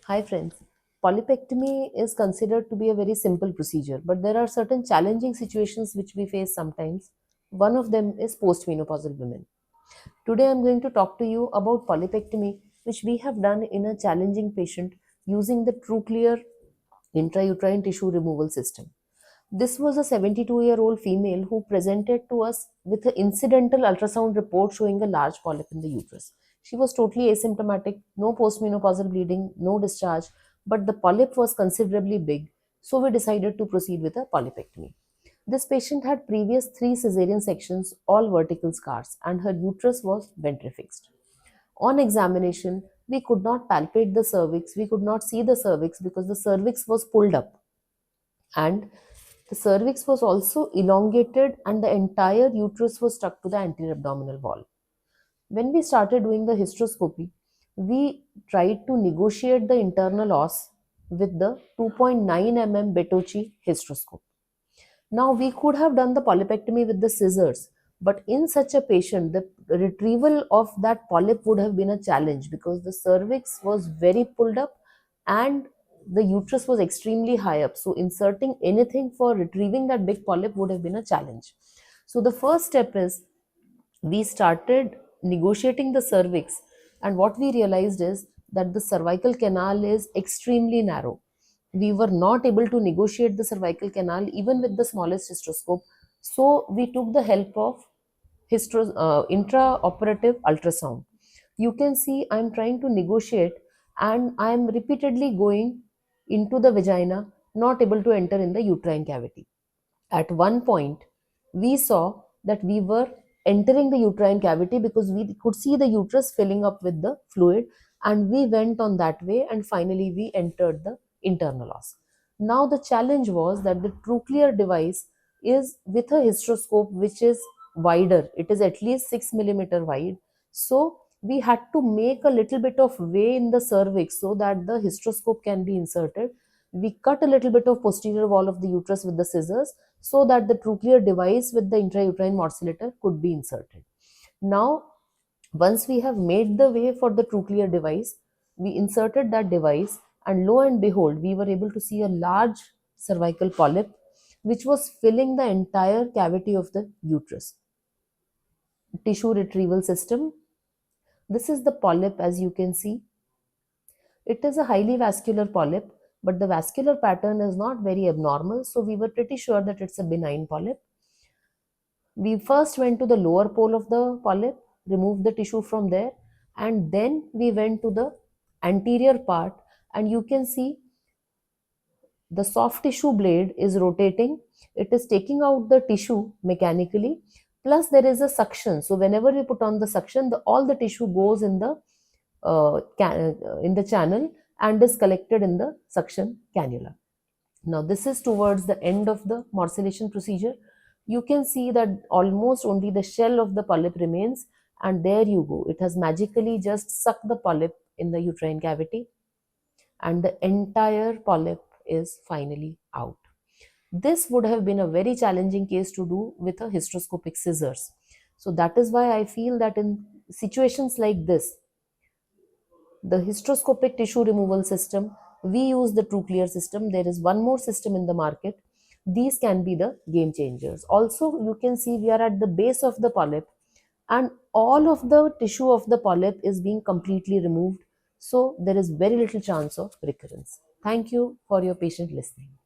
Hi friends. Polypectomy is considered to be a very simple procedure, but there are certain challenging situations which we face sometimes. One of them is postmenopausal women. Today I'm going to talk to you about polypectomy, which we have done in a challenging patient using the truclear intrauterine tissue removal system. This was a 72-year-old female who presented to us with an incidental ultrasound report showing a large polyp in the uterus. She was totally asymptomatic, no postmenopausal bleeding, no discharge, but the polyp was considerably big, so we decided to proceed with a polypectomy. This patient had previous 3 cesarean sections, all vertical scars, and her uterus was ventrifixed. On examination, we could not palpate the cervix, we could not see the cervix because the cervix was pulled up, and the cervix was also elongated and the entire uterus was stuck to the anterior abdominal wall. When we started doing the hysteroscopy, we tried to negotiate the internal os with the 2.9 mm Bertocci hysteroscope. Now, we could have done the polypectomy with the scissors, but in such a patient, the retrieval of that polyp would have been a challenge because the cervix was very pulled up and the uterus was extremely high up. So, inserting anything for retrieving that big polyp would have been a challenge. So, the first step is we started negotiating the cervix, and what we realized is that the cervical canal is extremely narrow. We were not able to negotiate the cervical canal even with the smallest hysteroscope, so we took the help of intraoperative ultrasound. You can see I'm trying to negotiate and I'm repeatedly going into the vagina, not able to enter in the uterine cavity. At one point, we saw that we were entering the uterine cavity because we could see the uterus filling up with the fluid, and we went on that way and finally we entered the internal os. Now the challenge was that the truclear device is with a hysteroscope which is wider. It is at least 6 millimeter wide. So we had to make a little bit of way in the cervix so that the hysteroscope can be inserted. We cut a little bit of posterior wall of the uterus with the scissors so that the trochlear device with the intrauterine morcellator could be inserted. Now, once we have made the way for the trochlear device, we inserted that device, and lo and behold, we were able to see a large cervical polyp which was filling the entire cavity of the uterus. Tissue retrieval system. This is the polyp, as you can see. It is a highly vascular polyp, but the vascular pattern is not very abnormal, so we were pretty sure that it's a benign polyp. We first went to the lower pole of the polyp, removed the tissue from there, and then we went to the anterior part, and you can see the soft tissue blade is rotating. It is taking out the tissue mechanically, plus there is a suction. So whenever we put on the suction, all the tissue goes in the channel and is collected in the suction cannula. Now this is towards the end of the morcellation procedure. You can see that almost only the shell of the polyp remains, and there you go. It has magically just sucked the polyp in the uterine cavity, and the entire polyp is finally out. This would have been a very challenging case to do with a hysteroscopic scissors. So that is why I feel that in situations like this, the hysteroscopic tissue removal system, we use the truclear system. There is one more system in the market. These can be the game changers. Also, you can see we are at the base of the polyp, and all of the tissue of the polyp is being completely removed. So there is very little chance of recurrence. Thank you for your patient listening.